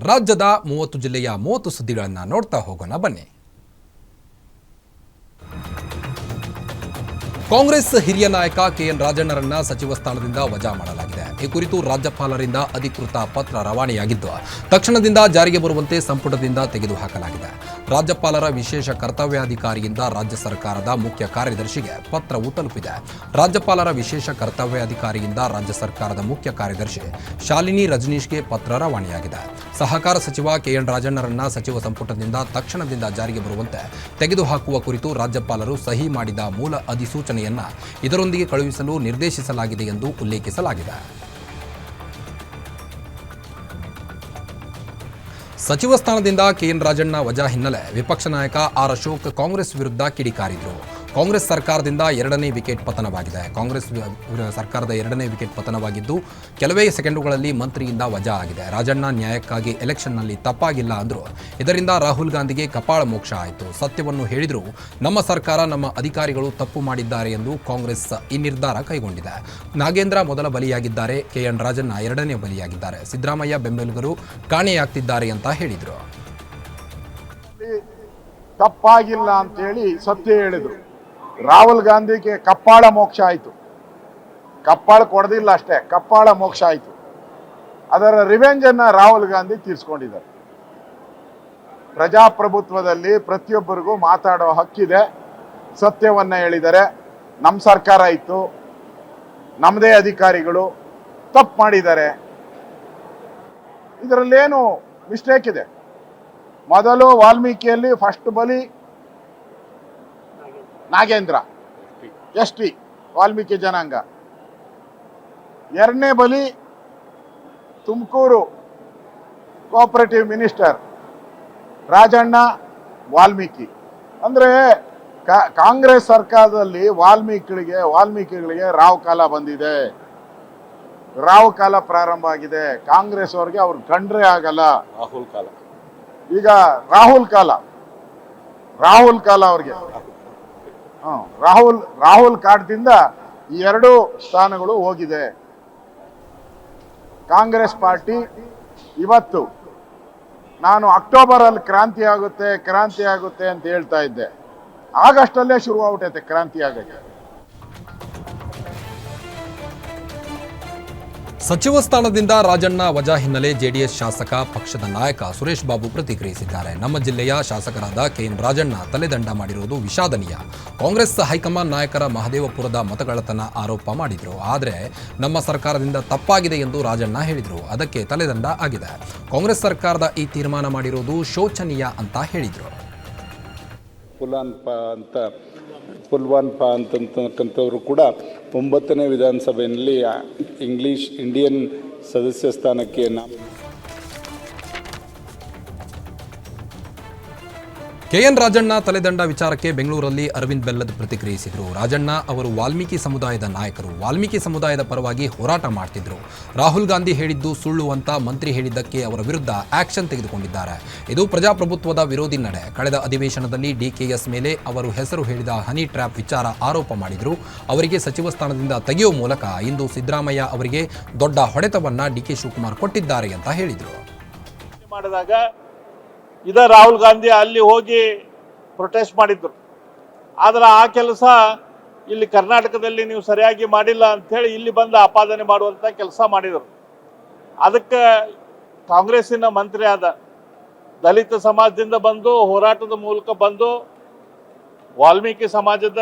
ರಾಜ್ಯದ 30 ಜಿಲ್ಲೆಯ 30 ಸುದ್ದಿಗಳನ್ನು ನೋಡ್ತಾ ಹೋಗೋಣ ಬನ್ನಿ. ಕಾಂಗ್ರೆಸ್ ಹಿರಿಯ ನಾಯಕ ಕೆಎನ್ ರಾಜಣ್ಣರನ್ನ ಸಚಿವ ಸ್ಥಾನದಿಂದ ವಜಾ ಮಾಡಲಾಗಿದೆ. ಈ ಕುರಿತು ರಾಜ್ಯಪಾಲರಿಂದ ಅಧಿಕೃತ ಪತ್ರ ರವಾನೆಯಾಗಿದ್ದು ತಕ್ಷಣದಿಂದ ಜಾರಿಗೆ ಬರುವಂತೆ ಸಂಪುಟದಿಂದ ತೆಗೆದುಹಾಕಲಾಗಿದೆ. ರಾಜ್ಯಪಾಲರ ವಿಶೇಷ ಕರ್ತವ್ಯಾಧಿಕಾರಿಯಿಂದ ರಾಜ್ಯ ಸರ್ಕಾರದ ಮುಖ್ಯ ಕಾರ್ಯದರ್ಶಿಗೆ ಪತ್ರವು ತಲುಪಿದೆ. ರಾಜ್ಯಪಾಲರ ವಿಶೇಷ ಕರ್ತವ್ಯಾಧಿಕಾರಿಯಿಂದ ರಾಜ್ಯ ಸರ್ಕಾರದ ಮುಖ್ಯ ಕಾರ್ಯದರ್ಶಿ ಶಾಲಿನಿ ರಜನೀಶ್ಗೆ ಪತ್ರ ರವಾನೆಯಾಗಿದೆ. ಸಹಕಾರ ಸಚಿವ ಕೆಎನ್ ರಾಜಣ್ಣರನ್ನ ಸಚಿವ ಸಂಪುಟದಿಂದ ತಕ್ಷಣದಿಂದ ಜಾರಿಗೆ ಬರುವಂತೆ ತೆಗೆದುಹಾಕುವ ಕುರಿತು ರಾಜ್ಯಪಾಲರು ಸಹಿ ಮಾಡಿದ ಮೂಲ ಅಧಿಸೂಚನೆಯನ್ನ ಇದರೊಂದಿಗೆ ಕಳುಹಿಸಲು ನಿರ್ದೇಶಿಸಲಾಗಿದೆ ಎಂದು ಉಲ್ಲೇಖಿಸಲಾಗಿದೆ. ಸಚಿವ ಸ್ಥಾನದಿಂದ ಕೆಎನ್ ರಾಜಣ್ಣ ವಜಾ ಹಿನ್ನೆಲೆ ವಿಪಕ್ಷ ನಾಯಕ ಆರ್ ಅಶೋಕ್ ಕಾಂಗ್ರೆಸ್ ವಿರುದ್ಧ ಕಿಡಿಕಾರಿದರು. ಕಾಂಗ್ರೆಸ್ ಸರ್ಕಾರದಿಂದ ಎರಡನೇ ವಿಕೆಟ್ ಪತನವಾಗಿದೆ. ಕಾಂಗ್ರೆಸ್ ಸರ್ಕಾರದ ಎರಡನೇ ವಿಕೆಟ್ ಪತನವಾಗಿದ್ದು ಕೆಲವೇ ಸೆಕೆಂಡುಗಳಲ್ಲಿ ಮಂತ್ರಿಯಿಂದ ವಜಾ ಆಗಿದೆ. ರಾಜಣ್ಣ ನ್ಯಾಯಕ್ಕಾಗಿ ಎಲೆಕ್ಷನ್ನಲ್ಲಿ ತಪ್ಪಾಗಿಲ್ಲ ಅಂದರು. ಇದರಿಂದ ರಾಹುಲ್ ಗಾಂಧಿಗೆ ಕಪಾಳ ಮೋಕ್ಷ ಆಯಿತು. ಸತ್ಯವನ್ನು ಹೇಳಿದರೂ ನಮ್ಮ ಸರ್ಕಾರ, ನಮ್ಮ ಅಧಿಕಾರಿಗಳು ತಪ್ಪು ಮಾಡಿದ್ದಾರೆ ಎಂದು ಕಾಂಗ್ರೆಸ್ ಈ ನಿರ್ಧಾರ ಕೈಗೊಂಡಿದೆ. ನಾಗೇಂದ್ರ ಮೊದಲ ಬಲಿಯಾಗಿದ್ದಾರೆ, ಕೆಎನ್ ರಾಜಣ್ಣ ಎರಡನೇ ಬಲಿಯಾಗಿದ್ದಾರೆ. ಸಿದ್ದರಾಮಯ್ಯ ಬೆಂಬಲಿಗರು ಕಾಣೆಯಾಗ್ತಿದ್ದಾರೆ ಅಂತ ಹೇಳಿದರು. ತಪ್ಪಾಗಿಲ್ಲ ಅಂತೇಳಿ ಸತ್ಯ ಹೇಳಿದರು. ರಾಹುಲ್ ಗಾಂಧಿಗೆ ಕಪ್ಪಾಳ ಮೋಕ್ಷ ಆಯಿತು. ಕಪ್ಪಾಳ ಕೊಡದಿಲ್ಲ ಅಷ್ಟೇ, ಕಪ್ಪಾಳ ಮೋಕ್ಷ ಆಯಿತು. ಅದರ ರಿವೆಂಜನ್ನು ರಾಹುಲ್ ಗಾಂಧಿ ತೀರಿಸ್ಕೊಂಡಿದ್ದಾರೆ. ಪ್ರಜಾಪ್ರಭುತ್ವದಲ್ಲಿ ಪ್ರತಿಯೊಬ್ಬರಿಗೂ ಮಾತಾಡೋ ಹಕ್ಕಿದೆ. ಸತ್ಯವನ್ನು ಹೇಳಿದ್ದಾರೆ. ನಮ್ಮ ಸರ್ಕಾರ ಇತ್ತು, ನಮ್ಮದೇ ಅಧಿಕಾರಿಗಳು ತಪ್ಪು ಮಾಡಿದ್ದಾರೆ. ಇದರಲ್ಲೇನು ಮಿಸ್ಟೇಕ್ ಇದೆ? ಮೊದಲು ವಾಲ್ಮೀಕಿಯಲ್ಲಿ ಫಸ್ಟ್ ಬಲಿ ನಾಗೇಂದ್ರ, ಎಸ್ ಟಿ ವಾಲ್ಮೀಕಿ ಜನಾಂಗ. ಎರಡನೇ ಬಲಿ ತುಮಕೂರು ಕೋಆಪರೇಟಿವ್ ಮಿನಿಸ್ಟರ್ ರಾಜಣ್ಣ ವಾಲ್ಮೀಕಿ. ಅಂದರೆ ಕಾಂಗ್ರೆಸ್ ಸರ್ಕಾರದಲ್ಲಿ ವಾಲ್ಮೀಕಿಗಳಿಗೆ ರಾವ್ ಕಾಲ ಬಂದಿದೆ, ರಾವ್ ಕಾಲ ಪ್ರಾರಂಭ ಆಗಿದೆ. ಕಾಂಗ್ರೆಸ್ ಅವ್ರಿಗೆ ಅವ್ರು ಕಂಡ್ರೆ ಆಗಲ್ಲ. ರಾಹುಲ್ ಕಾಲ, ಈಗ ರಾಹುಲ್ ಕಾಲ ಅವ್ರಿಗೆ ರಾಹುಲ್ ಕಾಲದಿಂದ ಈ ಎರಡು ಸ್ಥಾನಗಳು ಹೋಗಿದೆ. ಕಾಂಗ್ರೆಸ್ ಪಾರ್ಟಿ ಇವತ್ತು ನಾನು ಅಕ್ಟೋಬರಲ್ಲಿ ಕ್ರಾಂತಿ ಆಗುತ್ತೆ ಅಂತ ಹೇಳ್ತಾ ಇದ್ದೆ. ಆಗಸ್ಟಲ್ಲೇ ಶುರುವಾಗ್ಬಿಟ್ಟೈತೆ ಕ್ರಾಂತಿ ಆಗೋಕ್ಕೆ. ಸಚಿವ ಸ್ಥಾನದಿಂದ ರಾಜಣ್ಣ ವಜಾ ಹಿನ್ನೆಲೆ ಜೆಡಿಎಸ್ ಶಾಸಕ ಪಕ್ಷದ ನಾಯಕ ಸುರೇಶ್ ಬಾಬು ಪ್ರತಿಕ್ರಿಯಿಸಿದ್ದಾರೆ. ನಮ್ಮ ಜಿಲ್ಲೆಯ ಶಾಸಕರಾದ ಕೆಎನ್ ರಾಜಣ್ಣ ತಲೆದಂಡ ಮಾಡಿರುವುದು ವಿಷಾದನೀಯ. ಕಾಂಗ್ರೆಸ್ ಹೈಕಮಾಂಡ್ ನಾಯಕರ ಮಹದೇವಪುರದ ಮತಗಳತನ ಆರೋಪ ಮಾಡಿದರು. ಆದರೆ ನಮ್ಮ ಸರ್ಕಾರದಿಂದ ತಪ್ಪಾಗಿದೆ ಎಂದು ರಾಜಣ್ಣ ಹೇಳಿದರು. ಅದಕ್ಕೆ ತಲೆದಂಡ ಆಗಿದೆ. ಕಾಂಗ್ರೆಸ್ ಸರ್ಕಾರದ ಈ ತೀರ್ಮಾನ ಮಾಡಿರುವುದು ಶೋಚನೀಯ ಅಂತ ಹೇಳಿದರು. ಪುಲ್ವಾನ್ಪ ಅಂತಕ್ಕಂಥವರು ಕೂಡ 9ನೇ ವಿಧಾನಸಭೆಯಲ್ಲಿ ಇಂಡಿಯನ್ ಸದಸ್ಯ ಸ್ಥಾನಕ್ಕೆ ಕೆಎನ್ ರಾಜಣ್ಣ ತಲೆದಂಡ ವಿಚಾರಕ್ಕೆ ಬೆಂಗಳೂರಲ್ಲಿ ಅರವಿಂದ್ ಬೆಲ್ಲದ್ ಪ್ರತಿಕ್ರಿಯಿಸಿದರು. ರಾಜಣ್ಣ ಅವರು ವಾಲ್ಮೀಕಿ ಸಮುದಾಯದ ನಾಯಕರು. ವಾಲ್ಮೀಕಿ ಸಮುದಾಯದ ಪರವಾಗಿ ಹೋರಾಟ ಮಾಡ್ತಿದ್ರು. ರಾಹುಲ್ ಗಾಂಧಿ ಹೇಳಿದ್ದು ಸುಳ್ಳು ಅಂತ ಮಂತ್ರಿ ಹೇಳಿದ್ದಕ್ಕೆ ಅವರ ವಿರುದ್ಧ ಆಕ್ಷನ್ ತೆಗೆದುಕೊಂಡಿದ್ದಾರೆ. ಇದು ಪ್ರಜಾಪ್ರಭುತ್ವದ ವಿರೋಧಿ ನಡೆ. ಕಳೆದ ಅಧಿವೇಶನದಲ್ಲಿ ಡಿಕೆಎಸ್ ಮೇಲೆ ಅವರು ಹೆಸರು ಹೇಳಿದ ಹನಿ ಟ್ರ್ಯಾಪ್ ವಿಚಾರ ಆರೋಪ ಮಾಡಿದ್ರು. ಅವರಿಗೆ ಸಚಿವ ಸ್ಥಾನದಿಂದ ತೆಗೆಯುವ ಮೂಲಕ ಇಂದು ಸಿದ್ದರಾಮಯ್ಯ ಅವರಿಗೆ ದೊಡ್ಡ ಹೊಡೆತವನ್ನ ಡಿಕೆ ಶಿವಕುಮಾರ್ ಕೊಟ್ಟಿದ್ದಾರೆ ಅಂತ ಹೇಳಿದರು. ರಾಹುಲ್ ಗಾಂಧಿ ಅಲ್ಲಿ ಹೋಗಿ ಪ್ರೊಟೆಸ್ಟ್ ಮಾಡಿದ್ರು. ಆದರೆ ಆ ಕೆಲಸ ಇಲ್ಲಿ ಕರ್ನಾಟಕದಲ್ಲಿ ನೀವು ಸರಿಯಾಗಿ ಮಾಡಿಲ್ಲ ಅಂಥೇಳಿ ಇಲ್ಲಿ ಬಂದು ಆಪಾದನೆ ಮಾಡುವಂಥ ಕೆಲಸ ಮಾಡಿದರು. ಅದಕ್ಕೆ ಕಾಂಗ್ರೆಸ್ಸಿನ ಮಂತ್ರಿ ಆದ ದಲಿತ ಸಮಾಜದಿಂದ ಬಂದು ಹೋರಾಟದ ಮೂಲಕ ಬಂದು ವಾಲ್ಮೀಕಿ ಸಮಾಜದ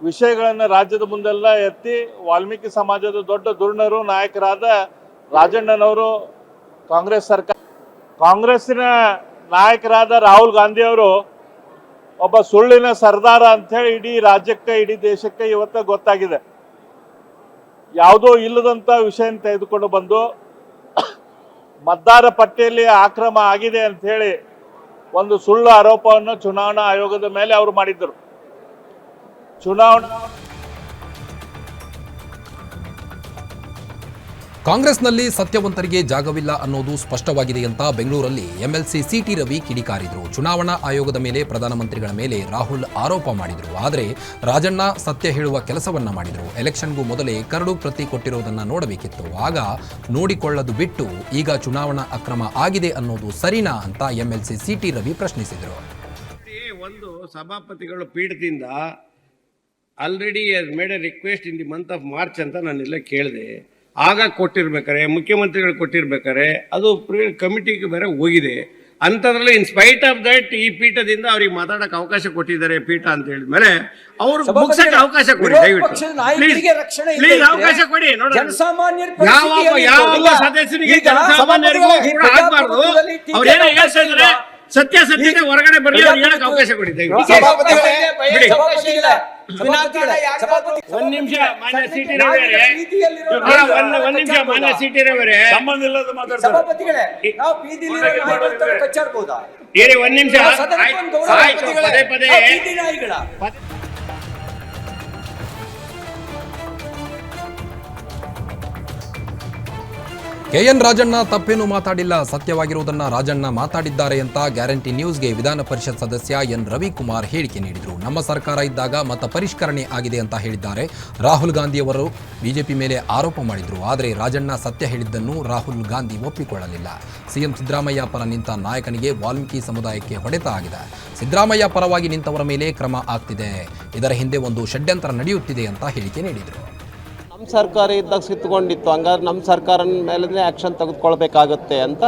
ವಿಷಯಗಳನ್ನು ರಾಜ್ಯದ ಮುಂದೆಲ್ಲ ಎತ್ತಿ ವಾಲ್ಮೀಕಿ ಸಮಾಜದ ದೊಡ್ಡ ಧುರೀಣರು ನಾಯಕರಾದ ರಾಜಣ್ಣನವರು ಕಾಂಗ್ರೆಸ್ಸಿನ ನಾಯಕರಾದ ರಾಹುಲ್ ಗಾಂಧಿ ಅವರು ಒಬ್ಬ ಸುಳ್ಳಿನ ಸರ್ದಾರ ಅಂಥೇಳಿ ಇಡೀ ರಾಜ್ಯಕ್ಕೆ, ಇಡೀ ದೇಶಕ್ಕೆ ಇವತ್ತು ಗೊತ್ತಾಗಿದೆ. ಯಾವುದೋ ಇಲ್ಲದಂಥ ವಿಷಯ ತೆಗೆದುಕೊಂಡು ಬಂದು ಮತದಾರ ಪಟ್ಟಿಯಲ್ಲಿ ಆಕ್ರಮ ಆಗಿದೆ ಅಂಥೇಳಿ ಒಂದು ಸುಳ್ಳು ಆರೋಪವನ್ನು ಚುನಾವಣಾ ಆಯೋಗದ ಮೇಲೆ ಅವರು ಮಾಡಿದ್ದರು. ಕಾಂಗ್ರೆಸ್ನಲ್ಲಿ ಸತ್ಯವಂತರಿಗೆ ಜಾಗವಿಲ್ಲ ಅನ್ನೋದು ಸ್ಪಷ್ಟವಾಗಿದೆ ಅಂತ ಬೆಂಗಳೂರಲ್ಲಿ ಎಂಎಲ್ಸಿ ಸಿಟಿ ರವಿ ಕಿಡಿಕಾರಿದ್ರು. ಚುನಾವಣಾ ಆಯೋಗದ ಮೇಲೆ ಪ್ರಧಾನಮಂತ್ರಿಗಳ ಮೇಲೆ ರಾಹುಲ್ ಆರೋಪ ಮಾಡಿದ್ರು. ಆದರೆ ರಾಜಣ್ಣ ಸತ್ಯ ಹೇಳುವ ಕೆಲಸವನ್ನ ಮಾಡಿದ್ರು. ಎಲೆಕ್ಷನ್ಗೂ ಮೊದಲೇ ಕರಡು ಪ್ರತಿ ಕೊಟ್ಟಿರೋದನ್ನ ನೋಡಬೇಕಿತ್ತು. ಆಗ ನೋಡಿಕೊಳ್ಳದು ಬಿಟ್ಟು ಈಗ ಚುನಾವಣಾ ಅಕ್ರಮ ಆಗಿದೆ ಅನ್ನೋದು ಸರಿನಾ ಅಂತ ಎಂಎಲ್ಸಿ ಸಿಟಿ ರವಿ ಪ್ರಶ್ನಿಸಿದ್ರು. ಒಂದು ಸಭಾಪತಿಗಳು ಪೀಠದಿಂದ already made a request in the month of March ಅಂತ ನಾನೆಲ್ಲ ಕೇಳಿದೆ. ಆಗ ಕೊಟ್ಟಿರ್ಬೇಕಾರೆ, ಮುಖ್ಯಮಂತ್ರಿಗಳು ಕೊಟ್ಟಿರ್ಬೇಕಾರೆ ಅದು ಕಮಿಟಿಗೆ ಬೇರೆ ಹೋಗಿದೆ. ಅಂಥದ್ರಲ್ಲಿ ಇನ್ ಸ್ಪೈಟ್ ಆಫ್ ದಟ್ ಈ ಪೀಠದಿಂದ ಅವ್ರಿಗೆ ಮಾತಾಡಕ್ಕೆ ಅವಕಾಶ ಕೊಟ್ಟಿದ್ದಾರೆ ಪೀಠ ಅಂತ ಹೇಳಿದ್ಮೇಲೆ ಅವ್ರು ಮುಗಿಸಕ್ಕೆ ಅವಕಾಶ ಕೊಡಿ, ದಯವಿಟ್ಟು ಪ್ಲೀಸ್ ಅವಕಾಶ ಕೊಡಿ. ನೋಡೋಣ ಯಾವ ಸದಸ್ಯರಿಗೆ ಜನಸಾಮಾನ್ಯರಿಗೂ ಕೂಡ ಆಗ್ಬಾರ್ದು. ಅವ್ರೇನೋ ಹೇಳ್ತಾ ಇದ್ದಾರೆ, ಸತ್ಯಾಸತ್ಯತೆ ಹೊರಗಡೆ ಬರಲಿ, ಅವ್ರಿಗೆ ಹೇಳಕ್ ಅವಕಾಶ ಕೊಡಿ ದಯವಿಟ್ಟು. ಒಂದ್ ನಿಮಿಷ ಮಾನ್ಯ ಸಿಟಿ ರವರೇ, ಒಂದ್ ನಿಮಿಷ ಮಾನ್ಯ ಸಿಟಿ ರವರೇ, ಸಂಬಂಧ ಇಲ್ಲದ ಮಾತಾಡ್ತಾರೆ. ಹೇಳಿ ಒಂದ್ ನಿಮಿಷ. ಆಯ್ತು, ಪದೇ ಪದೇ ಕೆಎನ್ ರಾಜಣ್ಣ ತಪ್ಪೇನು ಮಾತಾಡಿಲ್ಲ, ಸತ್ಯವಾಗಿರುವುದನ್ನ ರಾಜಣ್ಣ ಮಾತಾಡಿದ್ದಾರೆ ಅಂತ ಗ್ಯಾರಂಟಿ ನ್ಯೂಸ್ಗೆ ವಿಧಾನ ಪರಿಷತ್ ಸದಸ್ಯ ಎನ್ ರವಿಕುಮಾರ್ ಹೇಳಿಕೆ ನೀಡಿದರು. ನಮ್ಮ ಸರ್ಕಾರ ಇದ್ದಾಗ ಮತ ಪರಿಷ್ಕರಣೆ ಆಗಿದೆ ಅಂತ ಹೇಳಿದ್ದಾರೆ. ರಾಹುಲ್ ಗಾಂಧಿಯವರು ಬಿಜೆಪಿ ಮೇಲೆ ಆರೋಪ ಮಾಡಿದ್ರು. ಆದರೆ ರಾಜಣ್ಣ ಸತ್ಯ ಹೇಳಿದ್ದನ್ನು ರಾಹುಲ್ ಗಾಂಧಿ ಒಪ್ಪಿಕೊಳ್ಳಲಿಲ್ಲ. ಸಿಎಂ ಸಿದ್ದರಾಮಯ್ಯ ಪರ ನಿಂತ ನಾಯಕನಿಗೆ ವಾಲ್ಮೀಕಿ ಸಮುದಾಯಕ್ಕೆ ಹೊಡೆತ ಆಗಿದೆ. ಸಿದ್ದರಾಮಯ್ಯ ಪರವಾಗಿ ನಿಂತವರ ಮೇಲೆ ಕ್ರಮ ಆಗ್ತಿದೆ. ಇದರ ಹಿಂದೆ ಒಂದು ಷಡ್ಯಂತ್ರ ನಡೆಯುತ್ತಿದೆ ಅಂತ ಹೇಳಿಕೆ ನೀಡಿದರು. ನಮ್ಮ ಸರ್ಕಾರ ಇದ್ದಾಗ ಸಿತ್ಕೊಂಡಿತ್ತು, ಹಂಗಾದ್ರೆ ನಮ್ಮ ಸರ್ಕಾರ ಮೇಲೆ ಆ್ಯಕ್ಷನ್ ತೆಗೆದುಕೊಳ್ಬೇಕಾಗತ್ತೆ ಅಂತ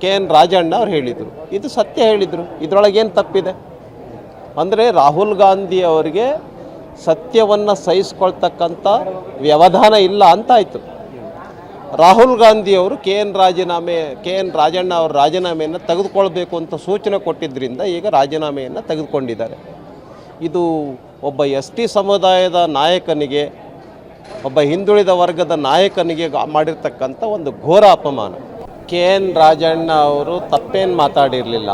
KN ರಾಜಣ್ಣ ಅವ್ರು ಹೇಳಿದರು. ಇದು ಸತ್ಯ ಹೇಳಿದರು. ಇದರೊಳಗೇನು ತಪ್ಪಿದೆ ಅಂದರೆ ರಾಹುಲ್ ಗಾಂಧಿ ಅವರಿಗೆ ಸತ್ಯವನ್ನು ಸಹಿಸ್ಕೊಳ್ತಕ್ಕಂಥ ವ್ಯವಧಾನ ಇಲ್ಲ ಅಂತಾಯಿತು. ರಾಹುಲ್ ಗಾಂಧಿ ಅವರು KN ರಾಜಣ್ಣ ಅವ್ರ ರಾಜೀನಾಮೆಯನ್ನು ತೆಗೆದುಕೊಳ್ಬೇಕು ಅಂತ ಸೂಚನೆ ಕೊಟ್ಟಿದ್ದರಿಂದ ಈಗ ರಾಜೀನಾಮೆಯನ್ನು ತೆಗೆದುಕೊಂಡಿದ್ದಾರೆ. ಇದು ಒಬ್ಬ ST ಸಮುದಾಯದ ನಾಯಕನಿಗೆ, ಒಬ್ಬ ಹಿಂದುಳಿದ ವರ್ಗದ ನಾಯಕನಿಗೆ ಮಾಡಿರ್ತಕ್ಕಂಥ ಒಂದು ಘೋರ ಅಪಮಾನ. KN ರಾಜಣ್ಣ ಅವರು ತಪ್ಪೇನು ಮಾತಾಡಿರಲಿಲ್ಲ,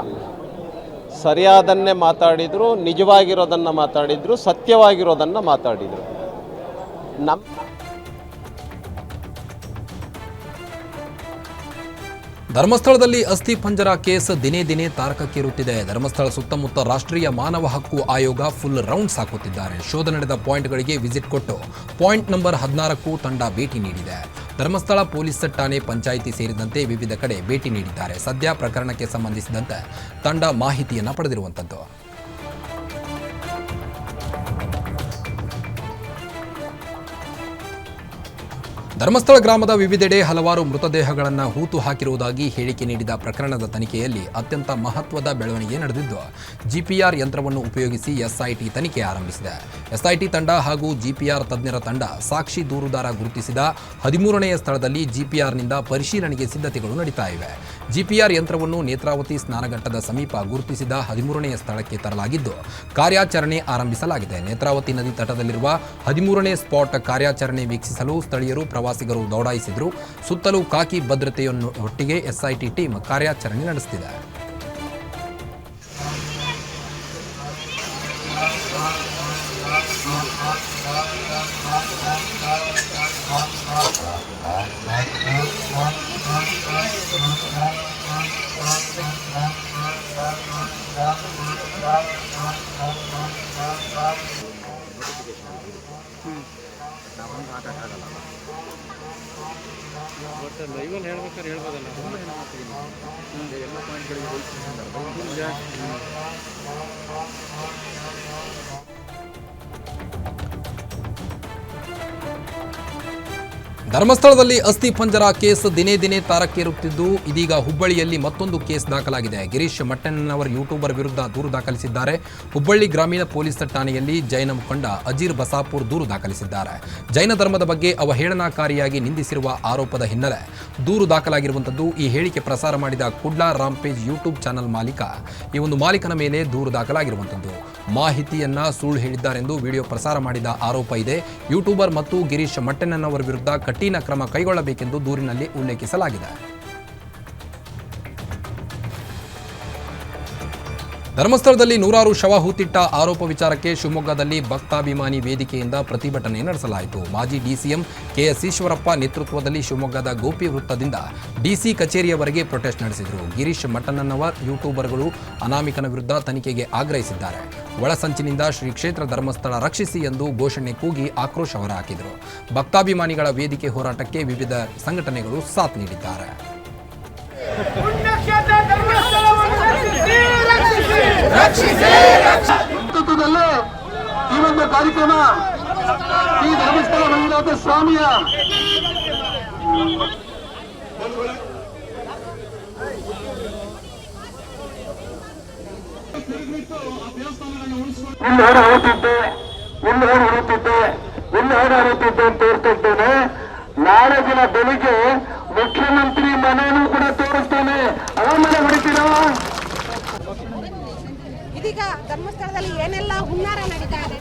ಸರಿಯಾದನ್ನೇ ಮಾತಾಡಿದರು, ನಿಜವಾಗಿರೋದನ್ನು ಮಾತಾಡಿದರು, ಸತ್ಯವಾಗಿರೋದನ್ನು ಮಾತಾಡಿದರು. ಧರ್ಮಸ್ಥಳದಲ್ಲಿ ಅಸ್ಥಿ ಪಂಜರ ಕೇಸ್ ದಿನೇ ದಿನೇ ತಾರಕಕ್ಕೇರುತ್ತಿದೆ. ಧರ್ಮಸ್ಥಳ ಸುತ್ತಮುತ್ತ ರಾಷ್ಟ್ರೀಯ ಮಾನವ ಹಕ್ಕು ಆಯೋಗ ಫುಲ್ ರೌಂಡ್ಸ್ ಹಾಕುತ್ತಿದ್ದಾರೆ. ಶೋಧ ನಡೆದ ಪಾಯಿಂಟ್ಗಳಿಗೆ ವಿಸಿಟ್ ಕೊಟ್ಟು ಪಾಯಿಂಟ್ ನಂಬರ್ 16ಕ್ಕೂ ತಂಡ ಭೇಟಿ ನೀಡಿದೆ. ಧರ್ಮಸ್ಥಳ ಪೊಲೀಸ್ ಠಾಣೆ, ಪಂಚಾಯಿತಿ ಸೇರಿದಂತೆ ವಿವಿಧ ಕಡೆ ಭೇಟಿ ನೀಡಿದ್ದಾರೆ. ಸದ್ಯ ಪ್ರಕರಣಕ್ಕೆ ಸಂಬಂಧಿಸಿದಂತೆ ತಂಡ ಮಾಹಿತಿಯನ್ನು ಪಡೆದಿರುವಂಥದ್ದು. ಧರ್ಮಸ್ಥಳ ಗ್ರಾಮದ ವಿವಿಧೆಡೆ ಹಲವಾರು ಮೃತದೇಹಗಳನ್ನು ಹೂತು ಹಾಕಿರುವುದಾಗಿ ಹೇಳಿಕೆ ನೀಡಿದ ಪ್ರಕರಣದ ತನಿಖೆಯಲ್ಲಿ ಅತ್ಯಂತ ಮಹತ್ವದ ಬೆಳವಣಿಗೆ ನಡೆದಿದ್ದು, GPR ಯಂತ್ರವನ್ನು ಉಪಯೋಗಿಸಿ SIT ತನಿಖೆ ಆರಂಭಿಸಿದೆ. SIT ತಂಡ ಹಾಗೂ GPR ತಜ್ಞರ ತಂಡ ಸಾಕ್ಷಿ ದೂರುದಾರ ಗುರುತಿಸಿದ 13ನೇ ಸ್ಥಳದಲ್ಲಿ GPRನಿಂದ ಪರಿಶೀಲನೆಗೆ ಸಿದ್ಧತೆಗಳು ನಡೀತಾ ಇವೆ. GPR ಯಂತ್ರವನ್ನು ನೇತ್ರಾವತಿ ಸ್ನಾನಘಟ್ಟದ ಸಮೀಪ ಗುರುತಿಸಿದ 13ನೇ ಸ್ಥಳಕ್ಕೆ ತರಲಾಗಿದ್ದು ಕಾರ್ಯಾಚರಣೆ ಆರಂಭಿಸಲಾಗಿದೆ. ನೇತ್ರಾವತಿ ನದಿ ತಟದಲ್ಲಿರುವ 13ನೇ ಸ್ಪಾಟ್ ಕಾರ್ಯಾಚರಣೆ ವೀಕ್ಷಿಸಲು ಸ್ಥಳೀಯರು, ಪ್ರವಾಸಿಗರು ದೌಡಾಯಿಸಿದ್ರು. ಸುತ್ತಲೂ ಖಾಕಿ ಭದ್ರತೆಯನ್ನು ಒಟ್ಟಿಗೆ SIT ಟೀಮ್ ಕಾರ್ಯಾಚರಣೆ ನಡೆಸುತ್ತಿದೆ. ಲೈವಲ್ಲಿ ಹೇಳ್ಬೇಕಾದ್ರೆ ಹೇಳ್ಬೋದಲ್ಲ, ಎಲ್ಲ ಪಾಯಿಂಟ್ಗಳಿಗೆ ಧರ್ಮಸ್ಥಳದಲ್ಲಿ ಅಸ್ಥಿ ಪಂಜರ ಕೇಸ್ ದಿನೇ ದಿನೇ ತಾರಕ್ಕೇರುತ್ತಿದ್ದು, ಇದೀಗ ಹುಬ್ಬಳ್ಳಿಯಲ್ಲಿ ಮತ್ತೊಂದು ಕೇಸ್ ದಾಖಲಾಗಿದೆ. ಗಿರೀಶ್ ಮಟ್ಟಣ್ಣನವರ್ ಯೂಟ್ಯೂಬರ್ ವಿರುದ್ಧ ದೂರು ದಾಖಲಿಸಿದ್ದಾರೆ. ಹುಬ್ಬಳ್ಳಿ ಗ್ರಾಮೀಣ ಪೊಲೀಸ್ ಠಾಣೆಯಲ್ಲಿ ಜೈನ ಮುಖಂಡ ಅಜೀರ್ ಬಸಾಪುರ್ ದೂರು ದಾಖಲಿಸಿದ್ದಾರೆ. ಜೈನ ಧರ್ಮದ ಬಗ್ಗೆ ಅವಹೇಳನಕಾರಿಯಾಗಿ ನಿಂದಿಸಿರುವ ಆರೋಪದ ಹಿನ್ನೆಲೆ ದೂರು ದಾಖಲಾಗಿರುವಂಥದ್ದು. ಈ ಹೇಳಿಕೆ ಪ್ರಸಾರ ಮಾಡಿದ ಕುಡ್ಲಾ ರಾಂಪೇಜ್ ಯೂಟ್ಯೂಬ್ ಚಾನಲ್ ಮಾಲೀಕ, ಈ ಒಂದು ಮಾಲೀಕನ ಮೇಲೆ ದೂರು ದಾಖಲಾಗಿರುವಂಥದ್ದು. ಮಾಹಿತಿಯನ್ನ ಸುಳ್ಳು ಹೇಳಿದ್ದಾರೆಂದು ವಿಡಿಯೋ ಪ್ರಸಾರ ಮಾಡಿದ ಆರೋಪ ಇದೆ. ಯೂಟ್ಯೂಬರ್ ಮತ್ತು ಗಿರೀಶ್ ಮಟ್ಟಣ್ಣನವರ ವಿರುದ್ಧ ಕಠಿಣ ಕ್ರಮ ಕೈಗೊಳ್ಳಬೇಕೆಂದು ದೂರಿನಲ್ಲಿ ಉಲ್ಲೇಖಿಸಲಾಗಿದೆ. ಧರ್ಮಸ್ಥಳದಲ್ಲಿ ನೂರಾರು ಶವ ಹೂತಿಟ್ಟ ಆರೋಪ ವಿಚಾರಕ್ಕೆ ಶಿವಮೊಗ್ಗದಲ್ಲಿ ಭಕ್ತಾಭಿಮಾನಿ ವೇದಿಕೆಯಿಂದ ಪ್ರತಿಭಟನೆ ನಡೆಸಲಾಯಿತು. ಮಾಜಿ ಡಿಸಿಎಂ ಕೆಎಸ್ ಈಶ್ವರಪ್ಪ ನೇತೃತ್ವದಲ್ಲಿ ಶಿವಮೊಗ್ಗದ ಗೋಪಿ ವೃತ್ತದಿಂದ ಡಿಸಿ ಕಚೇರಿಯವರೆಗೆ ಪ್ರೊಟೆಸ್ಟ್ ನಡೆಸಿದರು. ಗಿರೀಶ್ ಮಠಣ್ಣನವರ್ ಯೂಟ್ಯೂಬರ್ಗಳು ಅನಾಮಿಕನ ವಿರುದ್ಧ ತನಿಖೆಗೆ ಆಗ್ರಹಿಸಿದ್ದಾರೆ. ಒಳಸಂಚಿನಿಂದ ಶ್ರೀ ಕ್ಷೇತ್ರ ಧರ್ಮಸ್ಥಳ ರಕ್ಷಿಸಿ ಎಂದು ಘೋಷಣೆ ಕೂಗಿ ಆಕ್ರೋಶ ಹೊರಹಾಕಿದರು. ಭಕ್ತಾಭಿಮಾನಿಗಳ ವೇದಿಕೆ ಹೋರಾಟಕ್ಕೆ ವಿವಿಧ ಸಂಘಟನೆಗಳು ಸಾಥ್ ನೀಡಿದ್ದಾರೆ. ನೇತೃತ್ವದಲ್ಲಿ ಈ ಒಂದು ಕಾರ್ಯಕ್ರಮ ಈ ಧರ್ಮಸ್ಥಳ ಮಂಜುನಾಥ ಸ್ವಾಮಿಯ ಇಲ್ಲಿ ಹೊರಹುತ್ತಿದ್ದೆ ಅಂತ ತೋರಿಸ್ತಿದ್ದೇನೆ. ನಾಳೆ ದಿನ ಬೆಳಿಗ್ಗೆ ಮುಖ್ಯಮಂತ್ರಿ ಮನೆಯೂ ಕೂಡ ತೋರಿಸ್ತೇನೆ. ಅವರ ಹೊಡಿತೀರಾ? ಇದೀಗ ಧರ್ಮಸ್ಥಳದಲ್ಲಿ ಏನೆಲ್ಲ ಹುನ್ನಾರ ನಡೀತಾ ಇದೆ?